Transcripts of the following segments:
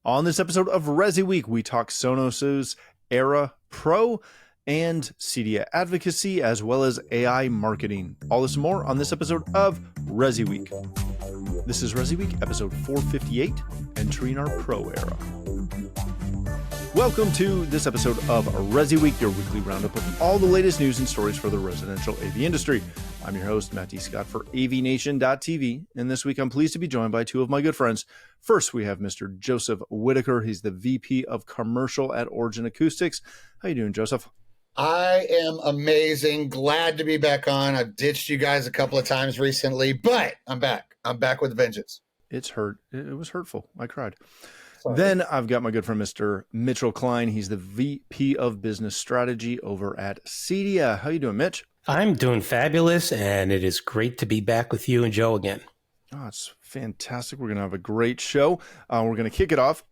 On this episode of ResiWeek, we talk Sonos' Era Pro and CEDIA advocacy, as well as AI marketing. All this and more on this episode of ResiWeek. This is ResiWeek, episode 458, entering our Pro era. Welcome to this episode of ResiWeek, your weekly roundup of all the latest news and stories for the residential AV industry. I'm your host, Matt D. Scott for AVNation.tv, and this week I'm pleased to be joined by two of my good friends. First, we have Mr. Joseph Whitaker. He's the VP of Commercial at Origin Acoustics. How you doing, Joseph? I am amazing. Glad to be back on. I've ditched you guys a couple of times recently, but I'm back. I'm back with a vengeance. It's hurt. It was hurtful. I cried. Sorry. Then I've got my good friend, Mr. Mitchell Klein. He's the VP of Business Strategy over at CEDIA. How you doing, Mitch? I'm doing fabulous, and it is great to be back with you and Joe again. Oh, it's fantastic. We're going to have a great show. We're going to kick it off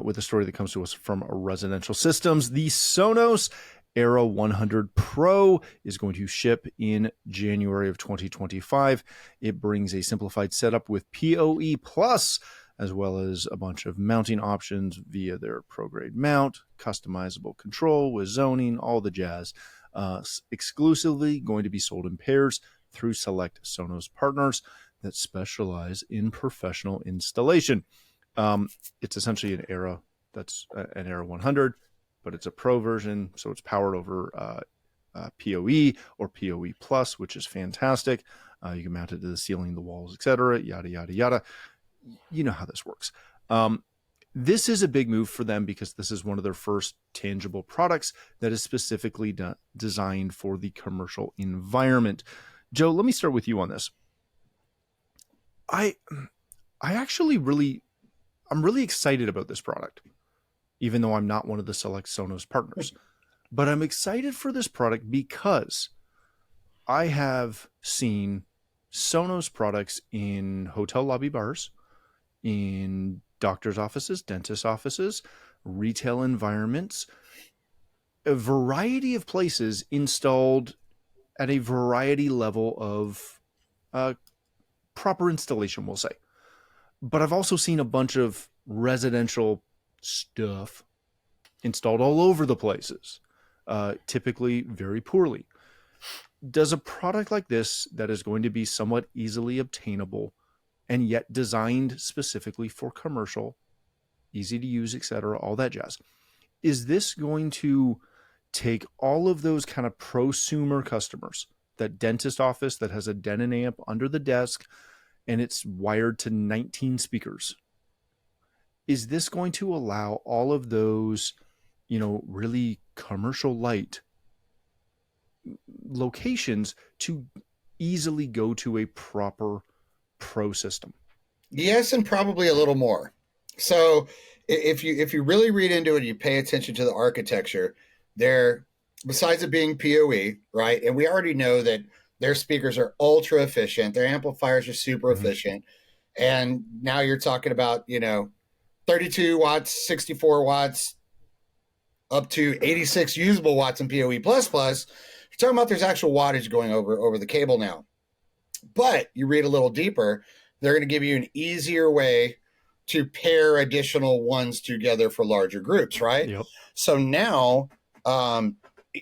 with a story that comes to us from Residential Systems. The Sonos Era 100 Pro is going to ship in January of 2025. It brings a simplified setup with PoE Plus, as well as a bunch of mounting options via their pro-grade mount, customizable control with zoning, all the jazz. Exclusively going to be sold in pairs through select Sonos partners that specialize in professional installation. It's essentially an Era that's an Era 100, but it's a Pro version, so it's powered over PoE or PoE Plus, which is fantastic. You can mount it to the ceiling, the walls, etc., yada, yada, yada. You know how this works. This is a big move for them because this is one of their first tangible products that is specifically designed for the commercial environment. Joe, let me start with you on this. I'm really excited about this product, even though I'm not one of the select Sonos partners. But I'm excited for this product because I have seen Sonos products in hotel lobby bars, in doctor's offices, dentist offices, retail environments, a variety of places installed at a variety level of proper installation, we'll say. But I've also seen a bunch of residential stuff installed all over the places, typically very poorly. Does a product like this that is going to be somewhat easily obtainable and yet designed specifically for commercial, easy to use, etc., all that jazz, is this going to take all of those kind of prosumer customers, that dentist office that has a Denon amp under the desk and it's wired to 19 speakers? Is this going to allow all of those, really commercial light locations to easily go to a proper Pro system? Yes, and probably a little more. So if you really read into it, you pay attention to the architecture, there, besides it being PoE, right? And we already know that their speakers are ultra efficient. Their amplifiers are super efficient. And now you're talking about, 32 watts, 64 watts, up to 86 usable watts in PoE++. You're talking about there's actual wattage going over the cable now. But you read a little deeper, they're going to give you an easier way to pair additional ones together for larger groups, right? Yep. So now a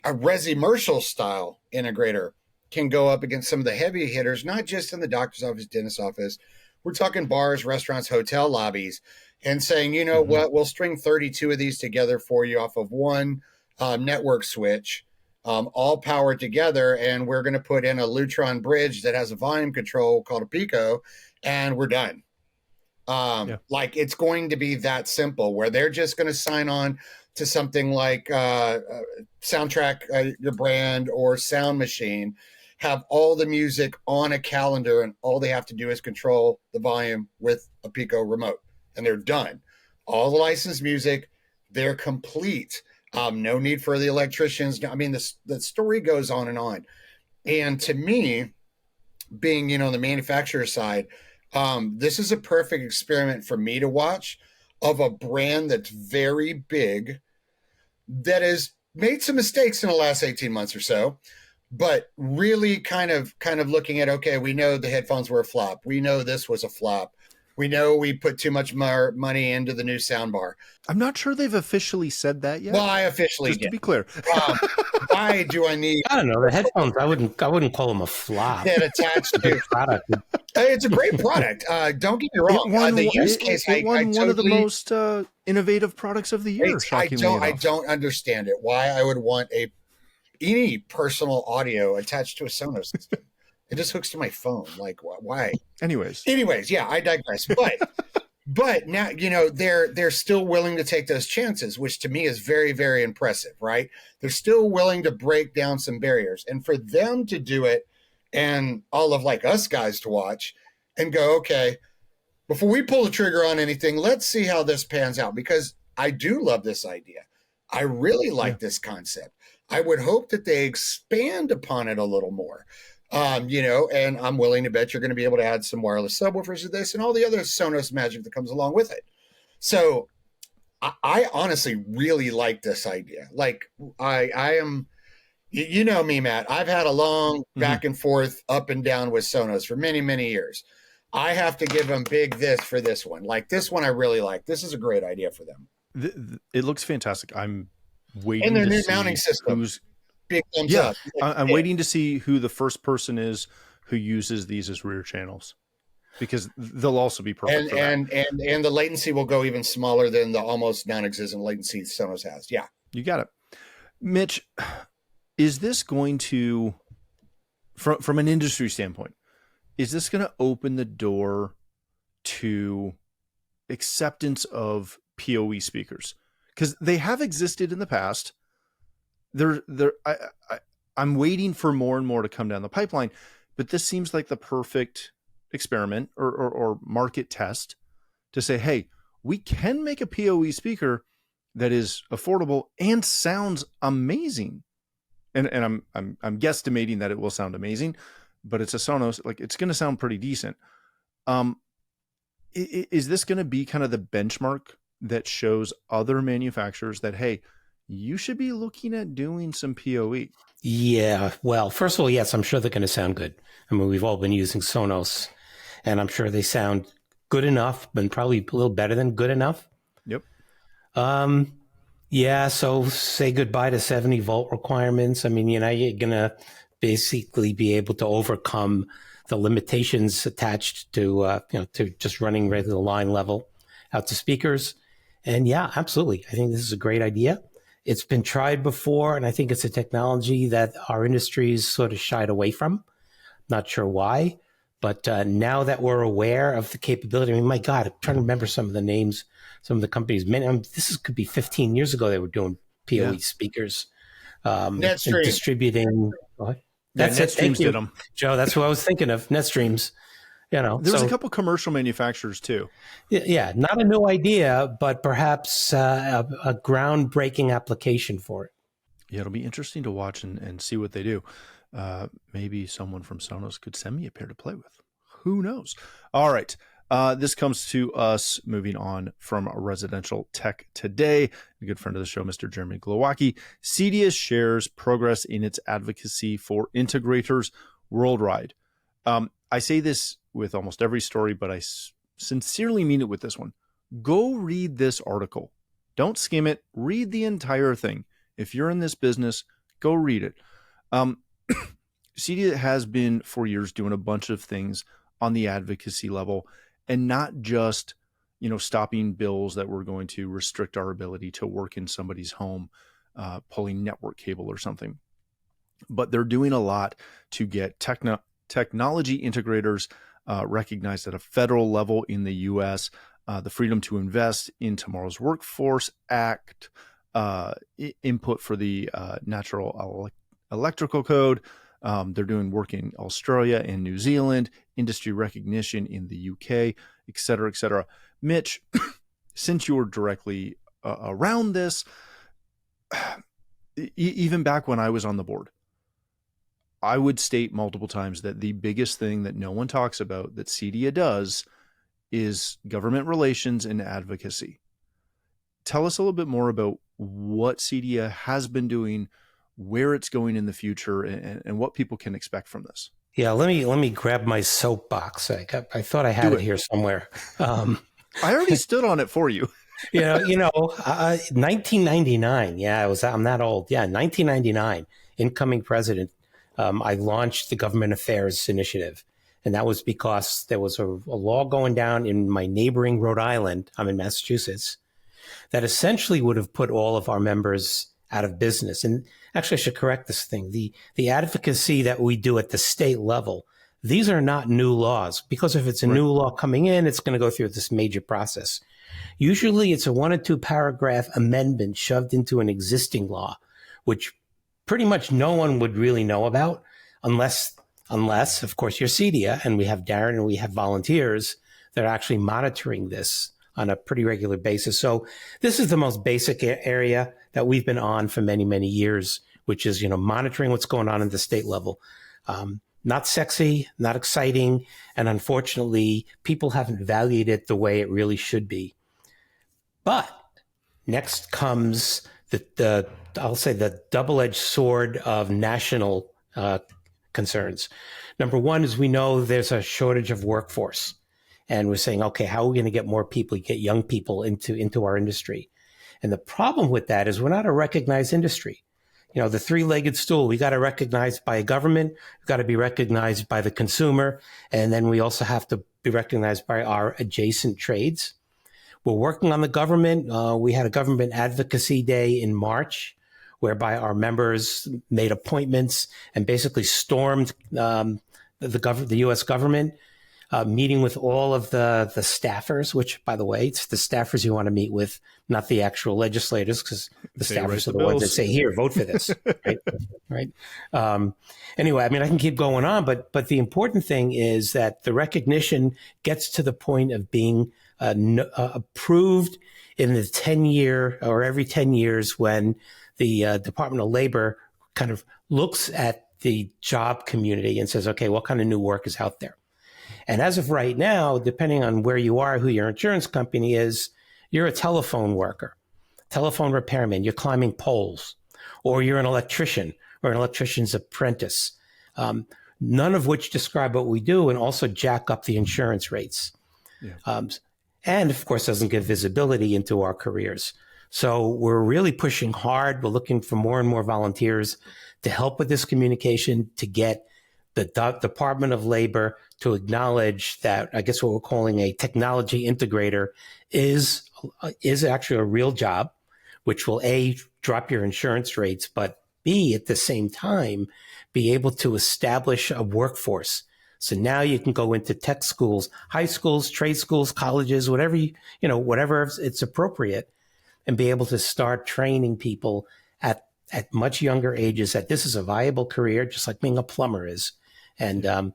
ResiMercial style integrator can go up against some of the heavy hitters, not just in the doctor's office, dentist's office. We're talking bars, restaurants, hotel lobbies, and saying, what, we'll string 32 of these together for you off of one network switch. All powered together, and we're going to put in a Lutron bridge that has a volume control called a Pico, and we're done. Like, it's going to be that simple, where they're just going to sign on to something like Soundtrack Your Brand or Sound Machine, have all the music on a calendar, and all they have to do is control the volume with a Pico remote, and they're done. All the licensed music, they're complete. No need for the electricians. I mean, the story goes on and on. And to me, being, the manufacturer side, this is a perfect experiment for me to watch of a brand that's very big, that has made some mistakes in the last 18 months or so, but really kind of looking at, okay, we know the headphones were a flop. We know this was a flop. We know we put too much more money into the new soundbar. I'm not sure they've officially said that yet. Well, I officially just did. To be clear. Why do I need? I don't know. The headphones, I wouldn't call them a flop. That attached to product. It's a great product. Don't get me wrong. The use case, it won one of the most innovative products of the year. I don't understand it. Why I would want any personal audio attached to a Sonos system. It just hooks to my phone. Like, why? Anyways, yeah, I digress. But now, they're still willing to take those chances, which to me is very, very impressive, right? They're still willing to break down some barriers. And for them to do it and all of like us guys to watch and go, okay, before we pull the trigger on anything, let's see how this pans out, because I do love this idea. I really like this concept. I would hope that they expand upon it a little more. And I'm willing to bet you're going to be able to add some wireless subwoofers to this and all the other Sonos magic that comes along with it. So I honestly really like this idea. Like I am, you know me, Matt, I've had a long back and forth up and down with Sonos for many, many years. I have to give them big this for this one. Like this one, I really like. This is a great idea for them. It looks fantastic. I'm waiting and their to new see mounting system. Big thumbs up. I'm waiting to see who the first person is who uses these as rear channels, because they'll also be perfect. And the latency will go even smaller than the almost non-existent latency Sonos has. Yeah, you got it, Mitch. Is this going to, from an industry standpoint, is this going to open the door to acceptance of PoE speakers? Because they have existed in the past. I'm waiting for more and more to come down the pipeline, but this seems like the perfect experiment or market test to say, hey, we can make a PoE speaker that is affordable and sounds amazing. And I'm guesstimating that it will sound amazing, but it's a Sonos, like it's going to sound pretty decent. Is this going to be kind of the benchmark that shows other manufacturers that, hey, you should be looking at doing some PoE? Yeah. Well, first of all, yes, I'm sure they're going to sound good. I mean, we've all been using Sonos, and I'm sure they sound good enough, but probably a little better than good enough. Yep. Yeah. So say goodbye to 70 volt requirements. I mean, you're going to basically be able to overcome the limitations attached to, to just running regular line level out to speakers. And yeah, absolutely. I think this is a great idea. It's been tried before, and I think it's a technology that our industry's sort of shied away from. Not sure why, but now that we're aware of the capability, I mean, my God, I'm trying to remember some of the names, some of the companies. Could be 15 years ago they were doing PoE speakers, and distributing. NetStreams did them, Joe. That's what I was thinking of. NetStreams. There was a couple commercial manufacturers too. Yeah, not a new idea, but perhaps a groundbreaking application for it. Yeah, it'll be interesting to watch and see what they do. Maybe someone from Sonos could send me a pair to play with. Who knows? All right. This comes to us moving on from Residential Tech Today. A good friend of the show, Mr. Jeremy Glowacki. CEDIA shares progress in its advocacy for integrators worldwide. I say this with almost every story, but I sincerely mean it with this one. Go read this article. Don't skim it. Read the entire thing. If you're in this business, go read it. CEDIA has been for years doing a bunch of things on the advocacy level, and not just, stopping bills that were going to restrict our ability to work in somebody's home, pulling network cable or something. But they're doing a lot to get technology integrators recognized at a federal level in the U.S., the Freedom to Invest in Tomorrow's Workforce Act, input for the Natural Electrical Code. They're doing work in Australia and New Zealand, industry recognition in the UK, et cetera, et cetera. Mitch, since you were directly around this, even back when I was on the board, I would state multiple times that the biggest thing that no one talks about that CEDIA does is government relations and advocacy. Tell us a little bit more about what CEDIA has been doing, where it's going in the future, and what people can expect from this. Yeah, let me grab my soapbox. I thought I had Do it it. here somewhere. Um, I already stood on it for you. 1999. Yeah, I'm that old. Yeah, 1999. Incoming president. I launched the Government Affairs Initiative, and that was because there was a law going down in my neighboring Rhode Island. I'm in Massachusetts. That essentially would have put all of our members out of business. And actually, I should correct this thing. The advocacy that we do at the state level, these are not new laws, because if it's a Right. new law coming in, it's going to go through this major process. Usually it's a 1 or 2 paragraph amendment shoved into an existing law, which pretty much no one would really know about unless, of course, you're CEDIA, and we have Darren and we have volunteers that are actually monitoring this on a pretty regular basis. So this is the most basic area that we've been on for many, many years, which is, monitoring what's going on at the state level. Not sexy, not exciting, and unfortunately, people haven't valued it the way it really should be. But next comes I'll say the double-edged sword of national concerns. Number one is we know there's a shortage of workforce. And we're saying, okay, how are we going to get more people, get young people into our industry? And the problem with that is we're not a recognized industry. The three-legged stool, we got to recognize by government, we got to be recognized by the consumer, and then we also have to be recognized by our adjacent trades. We're working on the government. We had a government advocacy day in March, whereby our members made appointments and basically stormed the U.S. government, meeting with all of the staffers, which, by the way, it's the staffers you want to meet with, not the actual legislators, because the staffers are the ones that say, here, vote for this. Right. Anyway, I can keep going on, but the important thing is that the recognition gets to the point of being approved in the 10-year or every 10 years when the Department of Labor kind of looks at the job community and says, okay, what kind of new work is out there? And as of right now, depending on where you are, who your insurance company is, you're a telephone worker, telephone repairman, you're climbing poles, or you're an electrician or an electrician's apprentice, none of which describe what we do and also jack up the insurance rates. Yeah. And of course, doesn't give visibility into our careers. So we're really pushing hard. We're looking for more and more volunteers to help with this communication, to get the Department of Labor to acknowledge that, I guess what we're calling a technology integrator is actually a real job, which will A, drop your insurance rates, but B, at the same time, be able to establish a workforce. So now you can go into tech schools, high schools, trade schools, colleges, whatever, whatever it's appropriate, and be able to start training people at much younger ages that this is a viable career, just like being a plumber is. And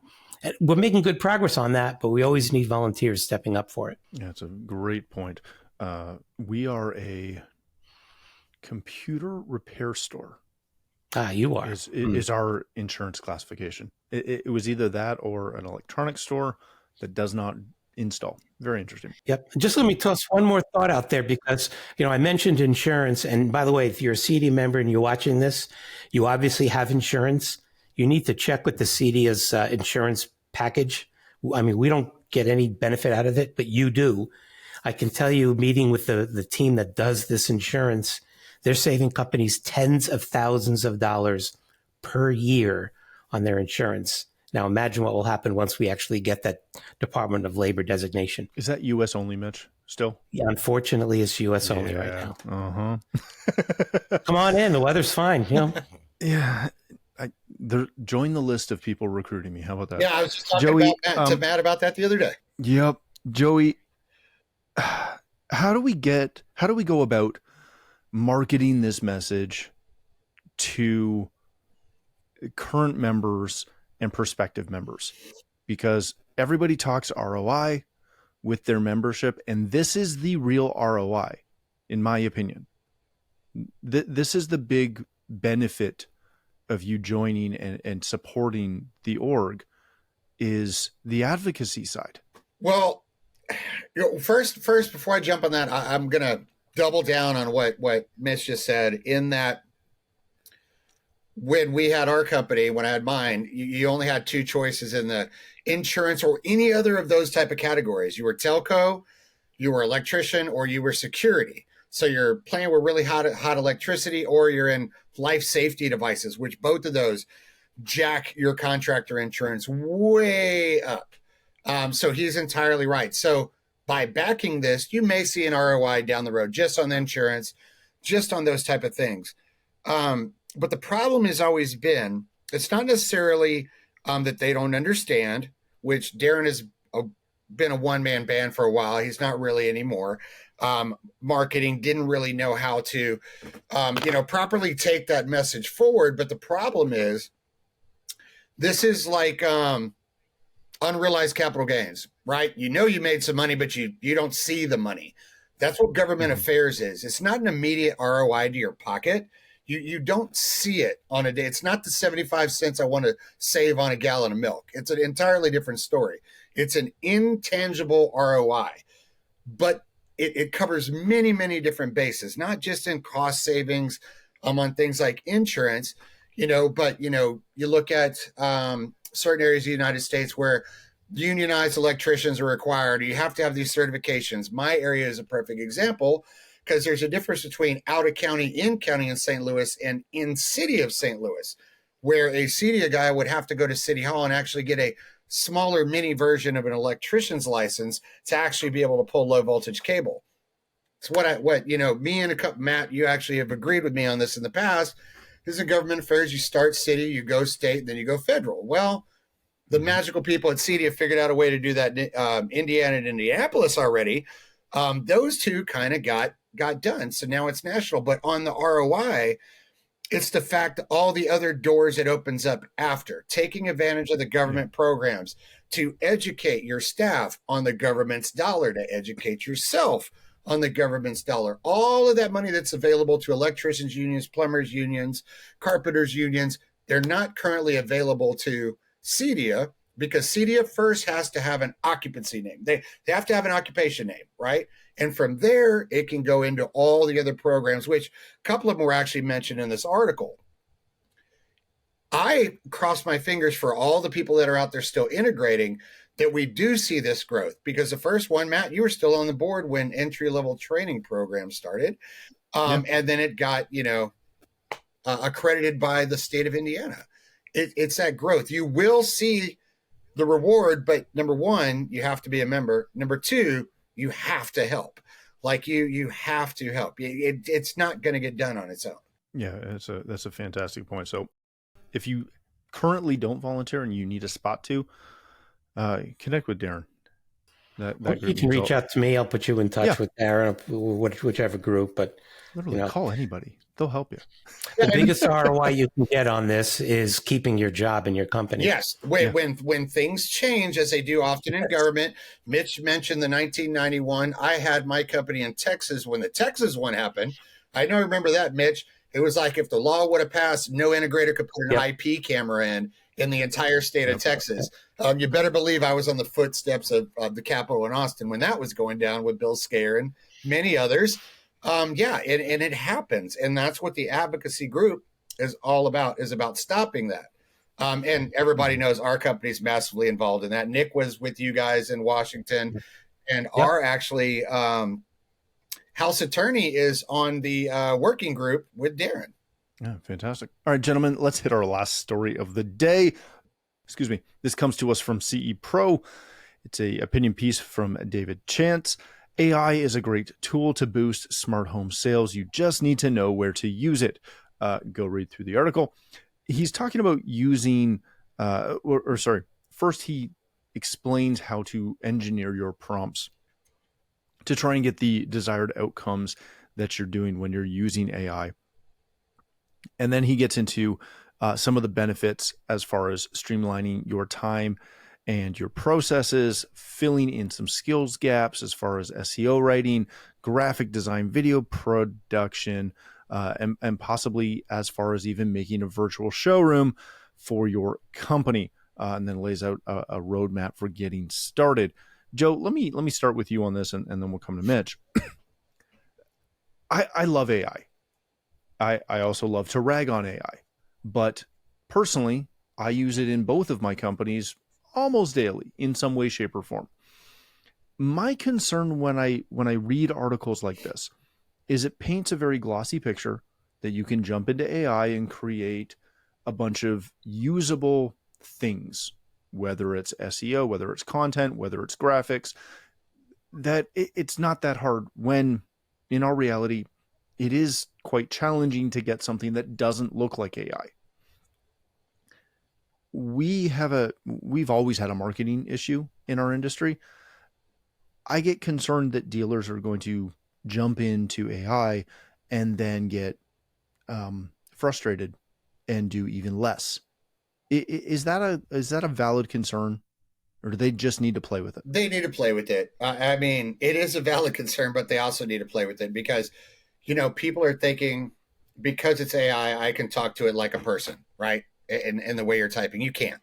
we're making good progress on that, but we always need volunteers stepping up for it. Yeah, it's a great point. We are a computer repair store. You are. Is our insurance classification. It was either that or an electronics store that does not install. Very interesting. Yep. Just let me toss one more thought out there, because, I mentioned insurance. And by the way, if you're a CEDIA member and you're watching this, you obviously have insurance. You need to check with the CEDIA's insurance package. We don't get any benefit out of it, but you do. I can tell you, meeting with the team that does this insurance, they're saving companies tens of thousands of dollars per year on their insurance. Now, imagine what will happen once we actually get that Department of Labor designation. Is that U.S. only, Mitch, still? Yeah, unfortunately, it's U.S. only right now. Uh-huh. Come on in. The weather's fine. Yeah. Join the list of people recruiting me. How about that? Yeah, I was just talking to Matt about that the other day. Yep. Joey, how do we go about marketing this message to current members and prospective members? Because everybody talks ROI with their membership, and this is the real ROI, in my opinion. This is the big benefit of you joining and supporting the org, is the advocacy side. Well, first, before I jump on that, I'm going to double down on what Mitch just said, in that when we had our company, when I had mine, you only had two choices in the insurance or any other of those type of categories. You were telco, you were electrician, or you were security. So you're playing with really hot electricity, or you're in life safety devices, which both of those jack your contractor insurance way up. So he's entirely right. So by backing this, you may see an ROI down the road just on the insurance, just on those type of things. But the problem has always been it's not necessarily that they don't understand, which Darren has been a one-man band for a while. He's not really anymore. Marketing didn't really know how to, properly take that message forward. But the problem is this is like unrealized capital gains, right? You know you made some money, but you don't see the money. That's what government affairs is. It's not an immediate ROI to your pocket. You don't see it on a day. It's not the 75 cents I want to save on a gallon of milk. It's an entirely different story. It's an intangible ROI, but it covers many, many different bases, not just in cost savings on things like insurance, but, you look at certain areas of the United States where unionized electricians are required. You have to have these certifications. My area is a perfect example because there's a difference between out of county, in county in St. Louis and in city of St. Louis, where a CEDIA guy would have to go to City Hall and actually get a smaller mini version of an electrician's license to actually be able to pull low voltage cable. It's me and Matt, you actually have agreed with me on this in the past. This is in government affairs. You start city, you go state, then you go federal. Well, the magical people at CEDIA figured out a way to do that in Indiana and Indianapolis already. Those two kind of got done. So now it's national. But on the ROI, it's the fact that all the other doors it opens up after, taking advantage of the government programs to educate your staff on the government's dollar, to educate yourself on the government's dollar. All of that money that's available to electricians unions, plumbers unions, carpenters unions, they're not currently available to CEDIA because CEDIA first has to have an occupancy name. They have to have an occupation name, right? And from there, it can go into all the other programs, which a couple of them were actually mentioned in this article. I cross my fingers for all the people that are out there still integrating that we do see this growth, because the first one, Matt, you were still on the board when entry-level training programs started. And then it got, accredited by the state of Indiana. It's that growth. You will see the reward, but number one, you have to be a member. Number two, you have to help. Like you have to help. It's not going to get done on its own. Yeah, that's a fantastic point. So if you currently don't volunteer and you need a spot to, connect with Darren. You can reach out to me. I'll put you in touch with Darren, whichever group. But literally call anybody; they'll help you. The biggest ROI you can get on this is keeping your job in your company. Yes, when things change, as they do often in government. Mitch mentioned the 1991. I had my company in Texas when the Texas one happened. I remember that, Mitch. It was like if the law would have passed, no integrator could put an IP camera in the entire state of Texas. You better believe I was on the footsteps of the Capitol in Austin when that was going down with Bill Scare and many others. And it happens. And that's what the advocacy group is all about, is about stopping that. And everybody knows our company's massively involved in that. Nick was with you guys in Washington, and our actually House attorney is on the working group with Darren. Yeah, fantastic. All right, gentlemen, let's hit our last story of the day. Excuse me. This comes to us from CE Pro. It's a opinion piece from David Chance. AI is a great tool to boost smart home sales. You just need to know where to use it. Go read through the article. He's talking about using, first he explains how to engineer your prompts to try and get the desired outcomes that you're doing when you're using AI. And then he gets into some of the benefits as far as streamlining your time and your processes, filling in some skills gaps as far as SEO writing, graphic design, video production, and possibly as far as even making a virtual showroom for your company, and then lays out a roadmap for getting started. Joe, let me start with you on this, and then we'll come to Mitch. I love AI. I also love to rag on AI. But personally, I use it in both of my companies almost daily in some way, shape, or form. My concern when I read articles like this is it paints a very glossy picture that you can jump into AI and create a bunch of usable things, whether it's SEO, whether it's content, whether it's graphics, that it's not that hard, when in our reality, it is quite challenging to get something that doesn't look like AI. We've always had a marketing issue in our industry. I get concerned that dealers are going to jump into AI and then get frustrated and do even less. Is that a valid concern, or do they just need to play with it? They need to play with it. I mean, it is a valid concern, but they also need to play with it because, people are thinking because it's AI, I can talk to it like a person, right? In the way you're typing, you can't,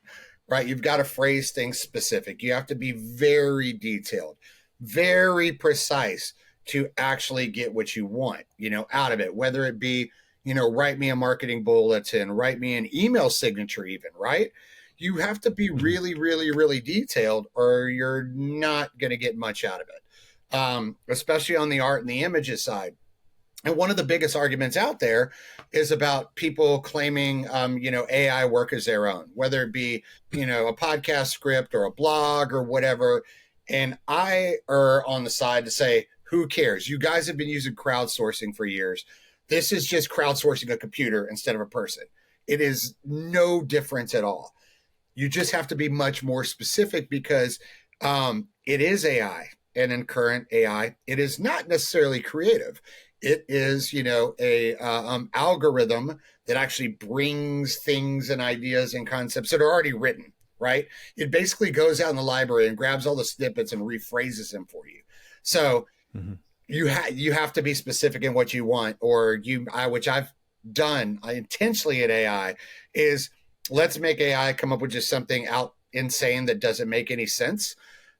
right? You've got to phrase things specific. You have to be very detailed, very precise to actually get what you want, out of it, whether it be, write me a marketing bulletin, write me an email signature even, right? You have to be really, really, really detailed or you're not going to get much out of it, especially on the art and the images side. And one of the biggest arguments out there is about people claiming, AI work as their own, whether it be, a podcast script or a blog or whatever. And I are on the side to say, who cares? You guys have been using crowdsourcing for years. This is just crowdsourcing a computer instead of a person. It is no difference at all. You just have to be much more specific because it is AI. And in current AI, it is not necessarily creative. It is, a algorithm that actually brings things and ideas and concepts that are already written, right? It basically goes out in the library and grabs all the snippets and rephrases them for you. So you have to be specific in what you want, or which I've done intentionally at AI, is let's make AI come up with just something out insane that doesn't make any sense.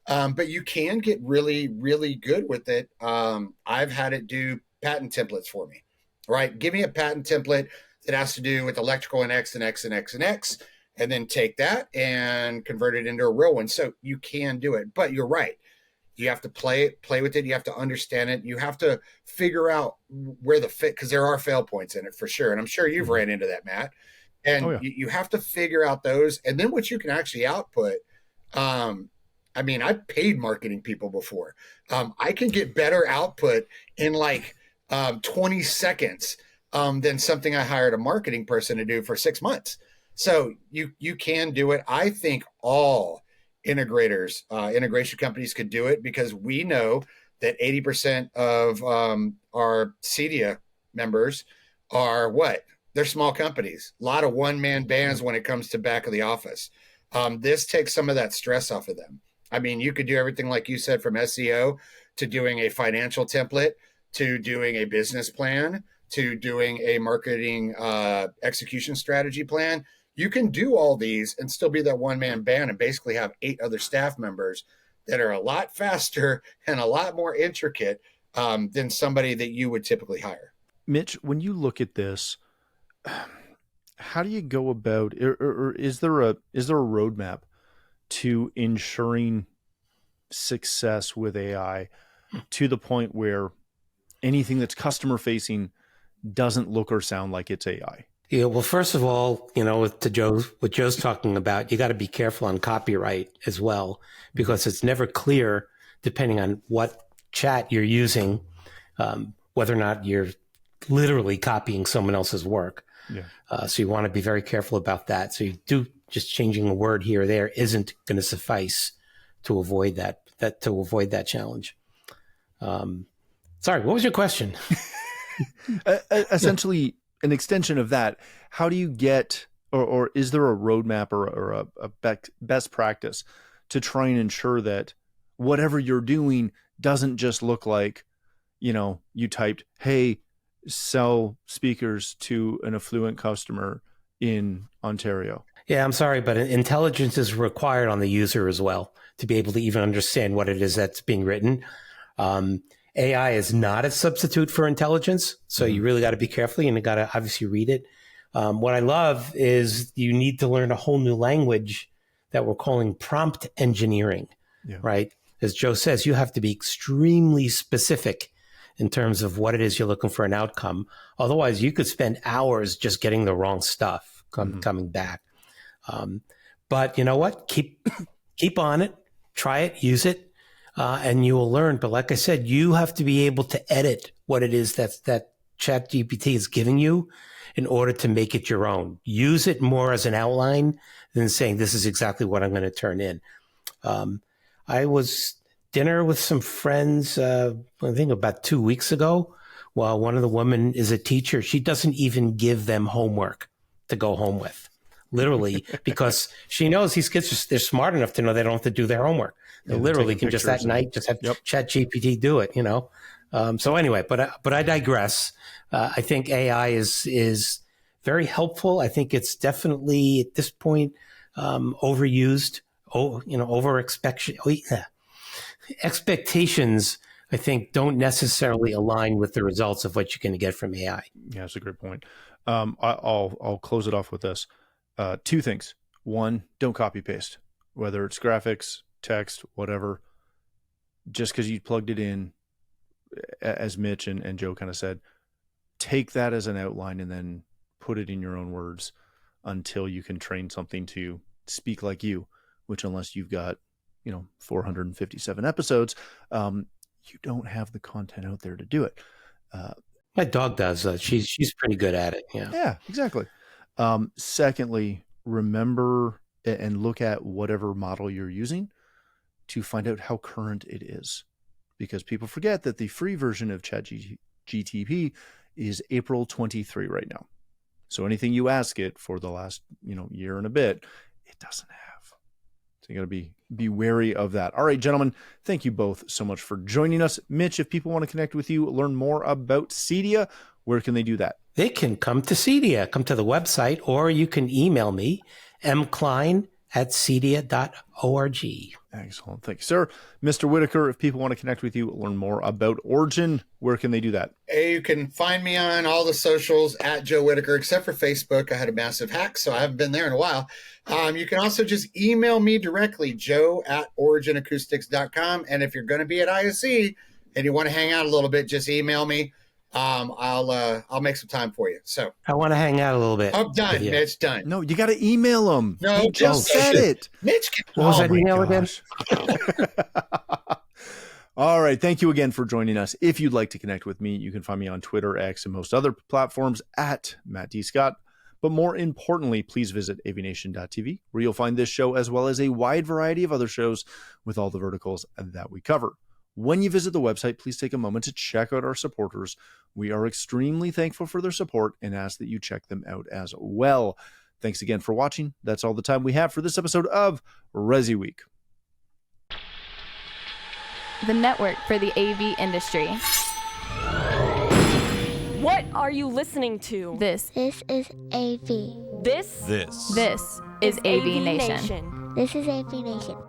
But you can get really, really good with it. I've had it do patent templates for me, right? Give me a patent template that has to do with electrical and X and X and X and X, and then take that and convert it into a real one. So you can do it, but you're right. You have to play with it. You have to understand it. You have to figure out where the fit, because there are fail points in it for sure. And I'm sure you've ran into that, Matt. And you have to figure out those. And then what you can actually output. I mean, I've paid marketing people before. I can get better output in 20 seconds than something I hired a marketing person to do for 6 months. So you can do it. I think all integrators, integration companies could do it, because we know that 80% of our CEDIA members are what? They're small companies. A lot of one-man bands when it comes to back of the office. This takes some of that stress off of them. I mean, you could do everything like you said, from SEO to doing a financial template, to doing a business plan, to doing a marketing execution strategy plan. You can do all these and still be that one-man band and basically have 8 other staff members that are a lot faster and a lot more intricate than somebody that you would typically hire. Mitch, when you look at this, how do you go about, or is there a roadmap to ensuring success with AI to the point where anything that's customer facing doesn't look or sound like it's AI? Yeah, well, first of all, what Joe's talking about, you got to be careful on copyright as well, because it's never clear, depending on what chat you're using, whether or not you're literally copying someone else's work. Yeah. So you want to be very careful about that. So just changing a word here or there isn't going to suffice to avoid that challenge. Sorry, what was your question? Essentially, an extension of that. How do you get, or is there a roadmap or a best practice to try and ensure that whatever you're doing doesn't just look like, you typed, "Hey, sell speakers to an affluent customer in Ontario"? Yeah, I'm sorry, but intelligence is required on the user as well to be able to even understand what it is that's being written. AI is not a substitute for intelligence, so you really got to be careful, and you got to obviously read it. What I love is you need to learn a whole new language that we're calling prompt engineering, right? As Joe says, you have to be extremely specific in terms of what it is you're looking for an outcome. Otherwise, you could spend hours just getting the wrong stuff coming back. But you know what? Keep on it, try it, use it, and you will learn. But like I said, you have to be able to edit what it is that ChatGPT is giving you in order to make it your own. Use it more as an outline than saying, this is exactly what I'm going to turn in. I was dinner with some friends, I think about 2 weeks ago, while one of the women is a teacher. She doesn't even give them homework to go home with, literally, because she knows these kids, they're smart enough to know they don't have to do their homework. They literally can just that night just have ChatGPT do it, you know? So anyway, but I digress. I think AI is very helpful. I think it's definitely at this point overused. Expectations, I think, don't necessarily align with the results of what you're going to get from AI. Yeah, that's a great point. I'll close it off with this. Two things. One, don't copy paste, whether it's graphics, text, whatever. Just because you plugged it in, as Mitch and Joe kind of said, take that as an outline and then put it in your own words until you can train something to speak like you, which unless you've got, 457 episodes, you don't have the content out there to do it. My dog does. She's pretty good at it. Yeah, exactly. Secondly, remember and look at whatever model you're using to find out how current it is, because people forget that the free version of ChatGPT is April 23 right now. So anything you ask it for the last, year and a bit, it doesn't have. So you got to be wary of that. All right, gentlemen, thank you both so much for joining us. Mitch, if people want to connect with you, learn more about CEDIA, where can they do that? They can come to CEDIA, come to the website, or you can email me, mklein@cedia.org. Excellent. Thank you, sir. Mr. Whitaker, if people want to connect with you, learn more about Origin, where can they do that? You can find me on all the socials at Joe Whitaker, except for Facebook. I had a massive hack, so I haven't been there in a while. You can also just email me directly, joe@originacoustics.com. And if you're going to be at ISE and you want to hang out a little bit, just email me. I'll make some time for you. So I want to hang out a little bit. I'm done, Mitch. Done. No, you got to email them. No, he just said it. Mitch. What was that email again? All right. Thank you again for joining us. If you'd like to connect with me, you can find me on Twitter, X, and most other platforms at Matt D. Scott. But more importantly, please visit AVNation.tv, where you'll find this show as well as a wide variety of other shows with all the verticals that we cover. When you visit the website, please take a moment to check out our supporters. We are extremely thankful for their support and ask that you check them out as well. Thanks again for watching. That's all the time we have for this episode of ResiWeek, the network for the AV industry. What are you listening to? This is AV. This is AVNation. This is AVNation.